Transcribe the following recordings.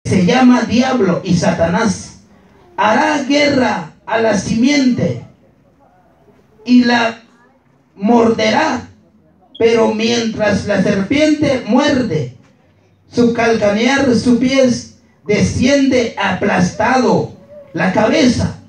se llama diablo y Satanás, hará guerra a la simiente y la morderá, pero mientras la serpiente muerde, su calcanear sus pies desciende aplastado la cabeza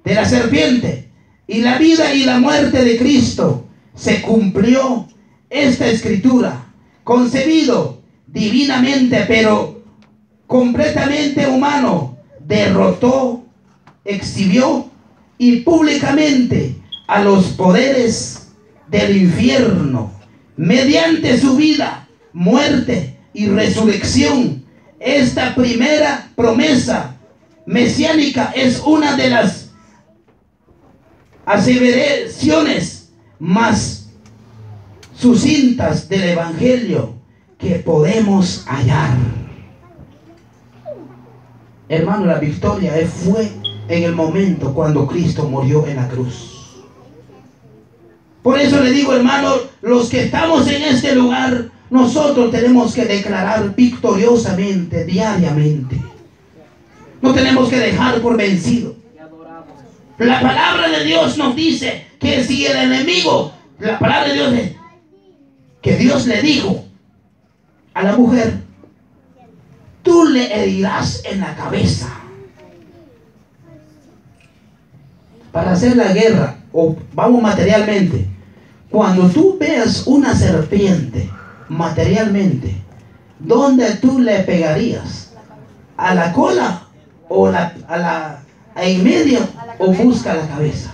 de la serpiente. Y la vida y la muerte de Cristo se cumplió esta escritura, concebido divinamente pero completamente humano, derrotó, exhibió y públicamente a los poderes del infierno mediante su vida, muerte y resurrección. Esta primera promesa mesiánica es una de las aseveraciones más sucintas del evangelio que podemos hallar. Hermano, la victoria fue en el momento cuando Cristo murió en la cruz. Por eso le digo, hermano, los que estamos en este lugar, nosotros tenemos que declarar victoriosamente, diariamente. No tenemos que dejar por vencido. La palabra de Dios nos dice que si el enemigo, la palabra de Dios es que Dios le dijo a la mujer, tú le herirás en la cabeza. Para hacer la guerra, o vamos materialmente, cuando tú veas una serpiente materialmente, ¿dónde tú le pegarías? ¿A la cola o en medio, o busca la cabeza?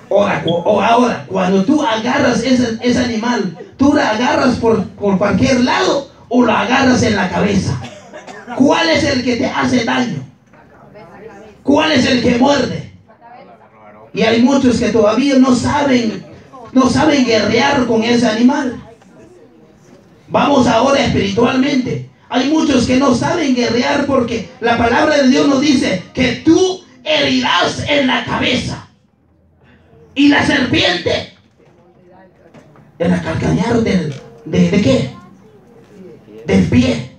Ahora, cuando tú agarras ese animal, ¿tú la agarras por cualquier lado o la agarras en la cabeza? ¿Cuál es el que te hace daño? ¿Cuál es el que muerde? Y hay muchos que todavía no saben guerrear con ese animal. Vamos ahora espiritualmente. Hay muchos que no saben guerrear porque la palabra de Dios nos dice que tú herirás en la cabeza. Y la serpiente en la calcañar ¿de qué? Del pie.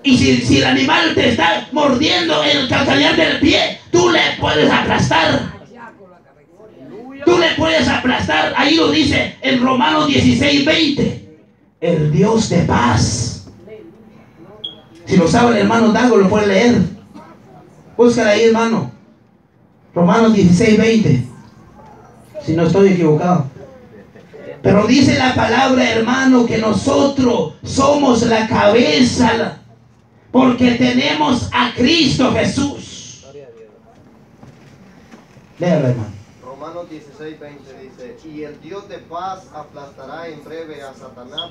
Y si el animal te está mordiendo en el calcañar del pie, tú le puedes aplastar. Tú le puedes aplastar. Ahí lo dice en Romanos 16:20. El Dios de paz. Si lo sabe el hermano Dago, lo puede leer. Búscala ahí, hermano. Romanos 16:20. Si no estoy equivocado. Pero dice la palabra, hermano, que nosotros somos la cabeza, porque tenemos a Cristo Jesús. Léalo, hermano. Romanos 16:20 dice, y el Dios de paz aplastará en breve a Satanás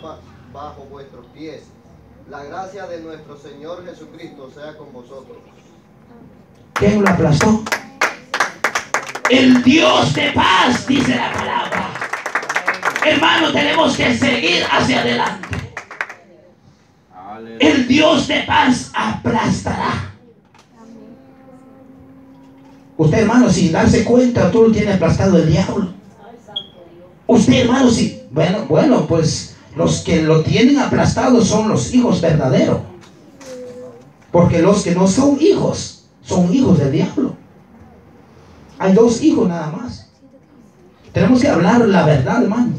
bajo vuestros pies. La gracia de nuestro Señor Jesucristo sea con vosotros. ¿Quién lo aplastó? El Dios de paz, dice la palabra. Hermano, tenemos que seguir hacia adelante. El Dios de paz aplastará. Usted, hermano, sin darse cuenta, tú lo tiene aplastado el diablo. Usted, hermano, si bueno, pues los que lo tienen aplastado son los hijos verdaderos. Porque los que no son hijos del diablo. Hay dos hijos nada más. Tenemos que hablar la verdad, hermano.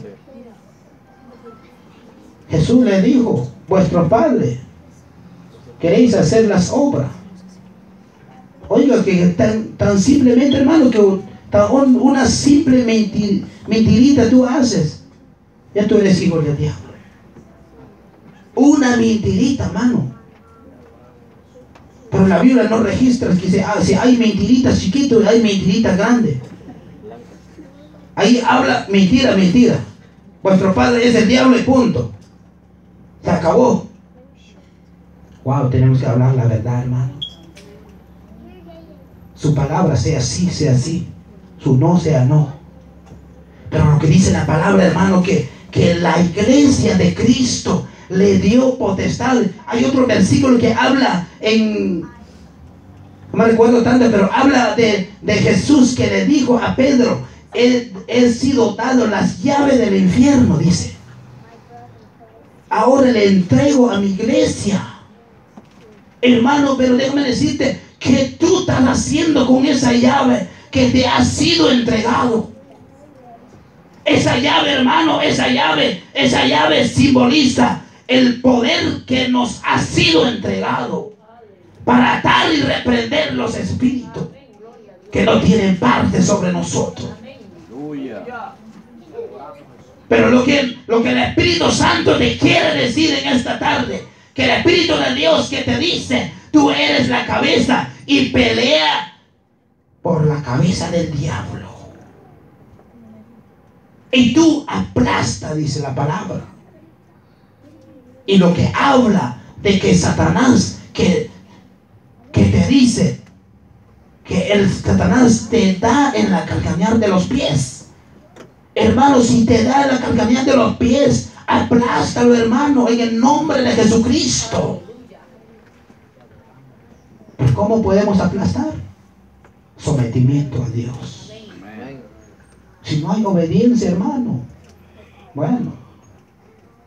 Jesús le dijo, vuestro Padre, queréis hacer las obras. Oiga, que tan simplemente, hermano, que una simple mentirita tú haces, ya tú eres hijo del diablo. Una mentirita, hermano. Pero la Biblia no registra que si hay mentiritas chiquitas y hay mentiritas grandes. Ahí habla mentira. Vuestro padre es el diablo y punto. Se acabó. Wow, tenemos que hablar la verdad, hermano. Su palabra sea sí, sea sí. Su no sea no. Pero lo que dice la palabra, hermano, que la iglesia de Cristo le dio potestad. Hay otro versículo que habla no me recuerdo tanto, pero habla de Jesús, que le dijo a Pedro he sido dado las llaves del infierno, dice. Ahora le entrego a mi iglesia. Hermano, pero déjame decirte que tú estás haciendo con esa llave que te ha sido entregado. Esa llave, hermano, esa llave simboliza el poder que nos ha sido entregado para atar y reprender los espíritus que no tienen parte sobre nosotros. Pero lo que el Espíritu Santo te quiere decir en esta tarde, que el Espíritu de Dios que te dice, tú eres la cabeza y pelea por la cabeza del diablo. Y tú aplasta, dice la palabra. Y lo que habla de que Satanás, que te dice que el Satanás te da en la calcañar de los pies. Hermano, si te da en la calcañar de los pies, aplástalo, hermano, en el nombre de Jesucristo. ¿Pero cómo podemos aplastar? Sometimiento a Dios. Si no hay obediencia, hermano, bueno,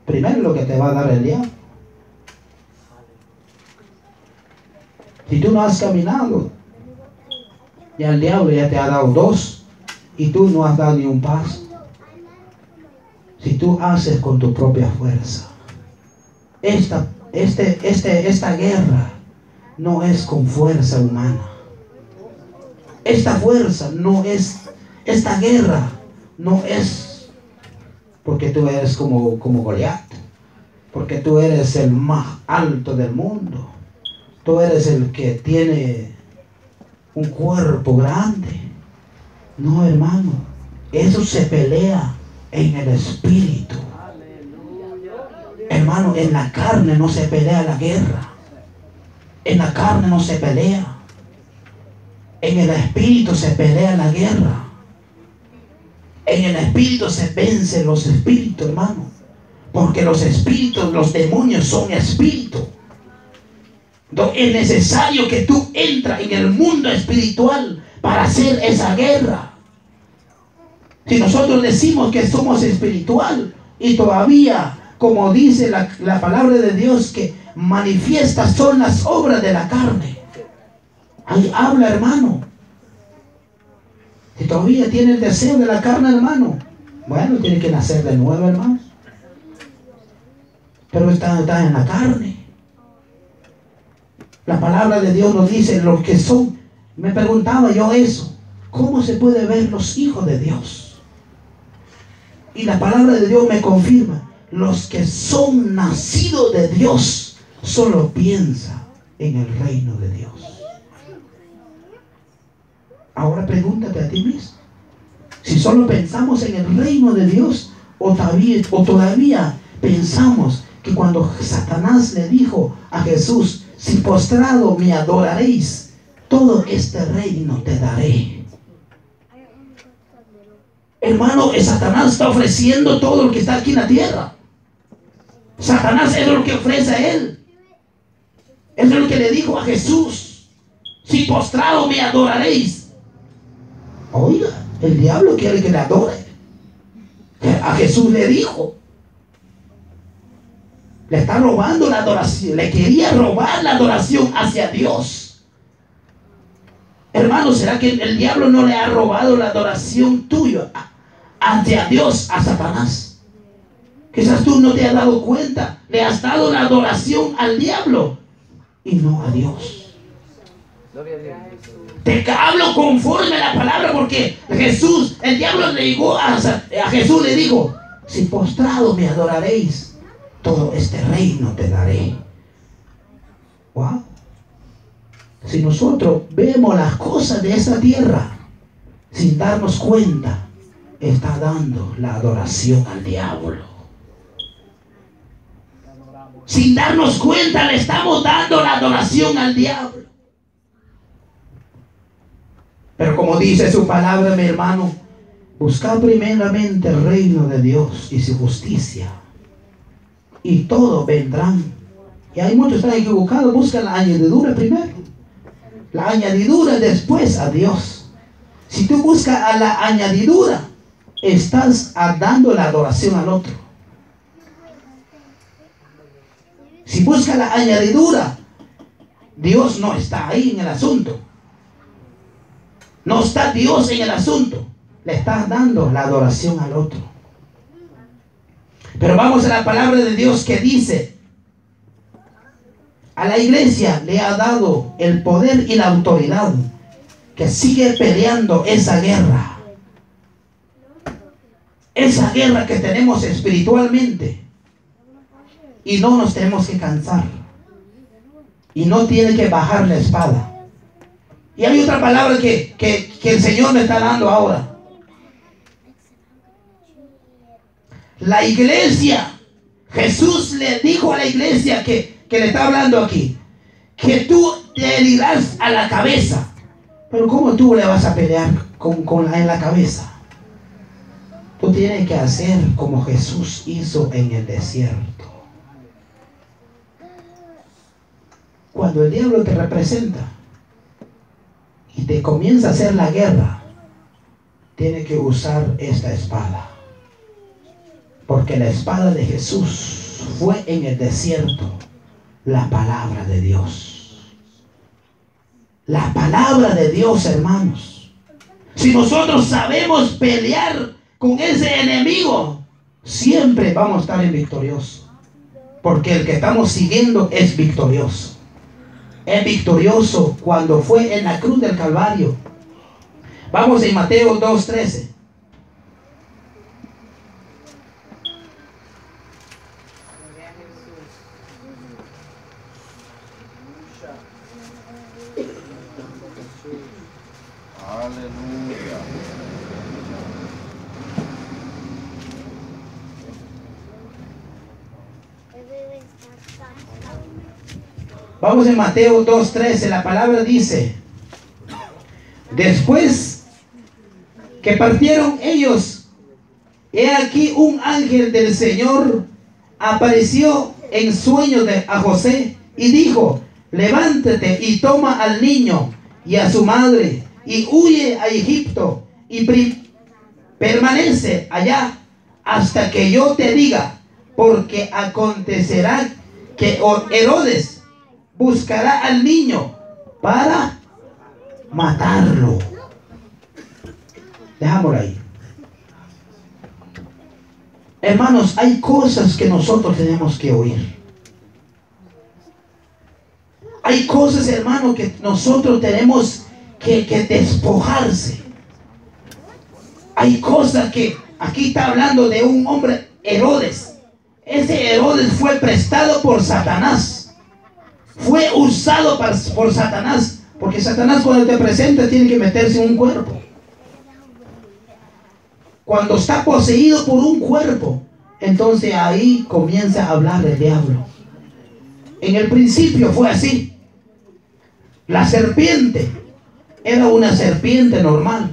primero lo que te va a dar el diablo. Si tú no has caminado, ya el diablo ya te ha dado 2 y tú no has dado ni un paso. Si tú haces con tu propia fuerza, esta guerra no es con fuerza humana. Esta guerra no es porque tú eres como Goliat, porque tú eres el más alto del mundo, tú eres el que tiene un cuerpo grande. No, hermano, eso se pelea en el espíritu. Hermano, en la carne no se pelea la guerra. En la carne no se pelea. En el espíritu se pelea la guerra. En el espíritu se vencen los espíritus, hermano. Porque los espíritus, los demonios son espíritus. Entonces, es necesario que tú entres en el mundo espiritual para hacer esa guerra. Si nosotros decimos que somos espiritual y todavía, como dice la palabra de Dios, que manifiestas son las obras de la carne. Ahí habla, hermano. Si todavía tiene el deseo de la carne, hermano, bueno, tiene que nacer de nuevo, hermano. Pero está en la carne. La palabra de Dios nos dice los que son. Me preguntaba yo eso. ¿Cómo se puede ver los hijos de Dios? Y la palabra de Dios me confirma. Los que son nacidos de Dios solo piensan en el reino de Dios. Ahora pregúntate a ti mismo. Si solo pensamos en el reino de Dios o todavía pensamos que cuando Satanás le dijo a Jesús, si postrado me adoraréis, todo este reino te daré. Hermano, Satanás está ofreciendo todo lo que está aquí en la tierra. Satanás es lo que ofrece a él. Es lo que le dijo a Jesús, si postrado me adoraréis. Oiga, el diablo quiere que le adore. A Jesús le dijo. Le está robando la adoración. Le quería robar la adoración hacia Dios. Hermano, ¿será que el diablo no le ha robado la adoración tuya ante a Dios, a Satanás? Quizás tú no te has dado cuenta. Le has dado la adoración al diablo y no a Dios. Te hablo conforme a la palabra, porque Jesús, el diablo le dijo a Jesús, le dijo, si postrado me adoraréis, todo este reino te daré. Wow. Si nosotros vemos las cosas de esa tierra sin darnos cuenta, está dando la adoración al diablo. Sin darnos cuenta, le estamos dando la adoración al diablo. Pero como dice su palabra, mi hermano, buscad primeramente el reino de Dios y su justicia, y todo vendrán. Y hay muchos que están equivocados, buscan la añadidura primero. La añadidura después a Dios. Si tú buscas a la añadidura, estás dando la adoración al otro. Si buscas la añadidura, Dios no está ahí en el asunto. No está Dios en el asunto. Le estás dando la adoración al otro. Pero vamos a la palabra de Dios que dice: a la iglesia le ha dado el poder y la autoridad que sigue peleando esa guerra. Esa guerra que tenemos espiritualmente. Y no nos tenemos que cansar. Y no tiene que bajar la espada. Y hay otra palabra que el Señor me está dando ahora. La iglesia, Jesús le dijo a la iglesia que le está hablando aquí, que tú te herirás a la cabeza. Pero ¿cómo tú le vas a pelear en la cabeza? Tú tienes que hacer como Jesús hizo en el desierto. Cuando el diablo te representa y te comienza a hacer la guerra, tienes que usar esta espada. Porque la espada de Jesús fue en el desierto la palabra de Dios. La palabra de Dios, hermanos. Si nosotros sabemos pelear con ese enemigo, siempre vamos a estar en victorioso. Porque el que estamos siguiendo es victorioso. Es victorioso cuando fue en la cruz del Calvario. Vamos en Mateo 2:13. Aleluya. Vamos en Mateo 2:13. La palabra dice: después que partieron ellos, he aquí un ángel del Señor apareció en sueño a José y dijo: levántate y toma al niño y a su madre y huye a Egipto y permanece allá hasta que yo te diga, porque acontecerá que Herodes buscará al niño para matarlo. Dejámoslo ahí. Hermanos, hay cosas que nosotros tenemos que oír. Hay cosas, hermanos, que nosotros tenemos que despojarse. Hay cosas que aquí está hablando de un hombre, Herodes. Ese Herodes fue prestado por Satanás. Fue usado por Satanás. Porque Satanás, cuando te presenta, tiene que meterse en un cuerpo. Cuando está poseído por un cuerpo, entonces ahí comienza a hablar el diablo. En el principio fue así. La serpiente era una serpiente normal.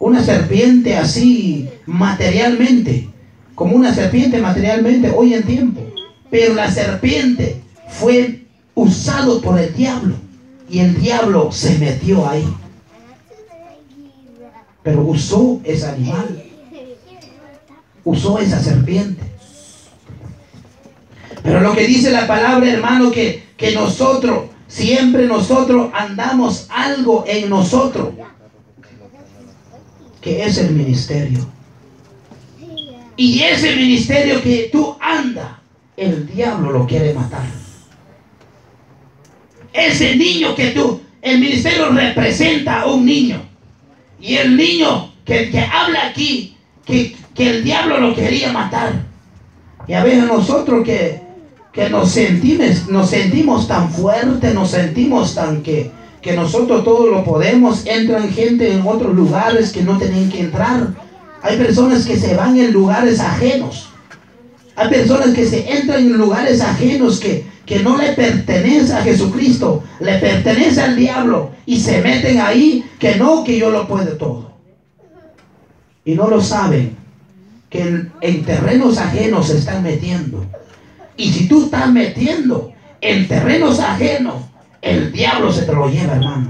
Una serpiente así materialmente. Como una serpiente materialmente hoy en tiempo. Pero la serpiente fue usado por el diablo. Y el diablo se metió ahí. Pero usó ese animal. Usó esa serpiente. Pero lo que dice la palabra, hermano, que nosotros, siempre nosotros andamos algo en nosotros, que es el ministerio. Y ese ministerio que tú andas, el diablo lo quiere matar. Ese niño que tú, el ministerio representa a un niño. Y el niño que habla aquí, que el diablo lo quería matar. Y a veces nosotros que nos sentimos tan fuertes, nos sentimos tan que nosotros todo lo podemos. Entran gente en otros lugares que no tienen que entrar. Hay personas que se van en lugares ajenos. Hay personas que se entran en lugares ajenos que no le pertenece a Jesucristo, le pertenece al diablo, y se meten ahí que yo lo puedo todo. Y no lo saben, que en terrenos ajenos se están metiendo. Y si tú estás metiendo en terrenos ajenos, el diablo se te lo lleva, hermano.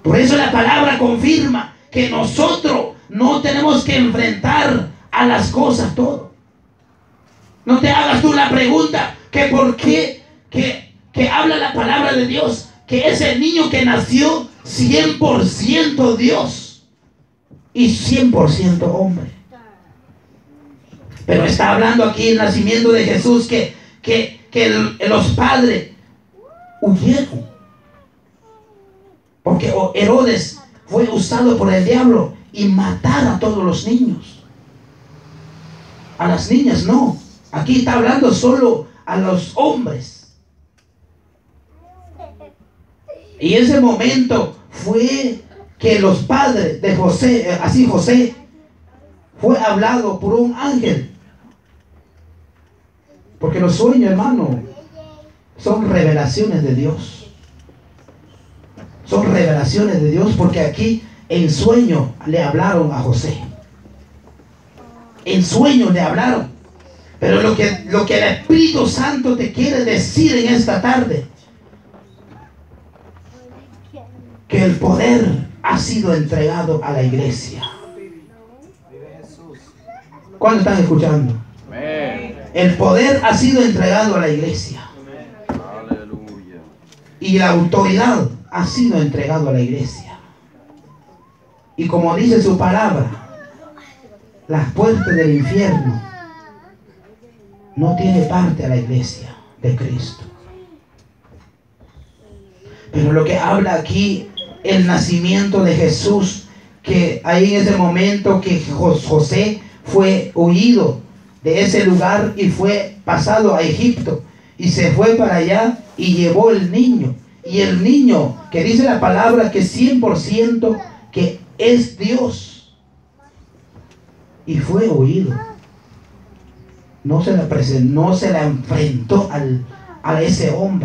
Por eso la palabra confirma que nosotros no tenemos que enfrentar a las cosas todo. No te hagas tú la pregunta que por qué que habla la palabra de Dios, que ese niño que nació 100% Dios y 100% hombre. Pero está hablando aquí el nacimiento de Jesús que los padres huyeron. Porque Herodes fue usado por el diablo y matar a todos los niños. A las niñas no. Aquí está hablando solo a los hombres. Y ese momento fue que los padres de José, así José, fue hablado por un ángel. Porque los sueños, hermano, son revelaciones de Dios. Son revelaciones de Dios, porque aquí en sueño le hablaron a José. En sueño le hablaron. Pero lo que el Espíritu Santo te quiere decir en esta tarde, que el poder ha sido entregado a la iglesia. ¿Cuándo están escuchando? El poder ha sido entregado a la iglesia. Y la autoridad ha sido entregado a la iglesia. Y como dice su palabra, las puertas del infierno no tiene parte a la iglesia de Cristo. Pero lo que habla aquí, el nacimiento de Jesús, que ahí en ese momento que José fue huido de ese lugar y fue pasado a Egipto y se fue para allá y llevó el niño. Y el niño, que dice la palabra que 100% que es Dios, y fue huido. No se la enfrentó a ese hombre.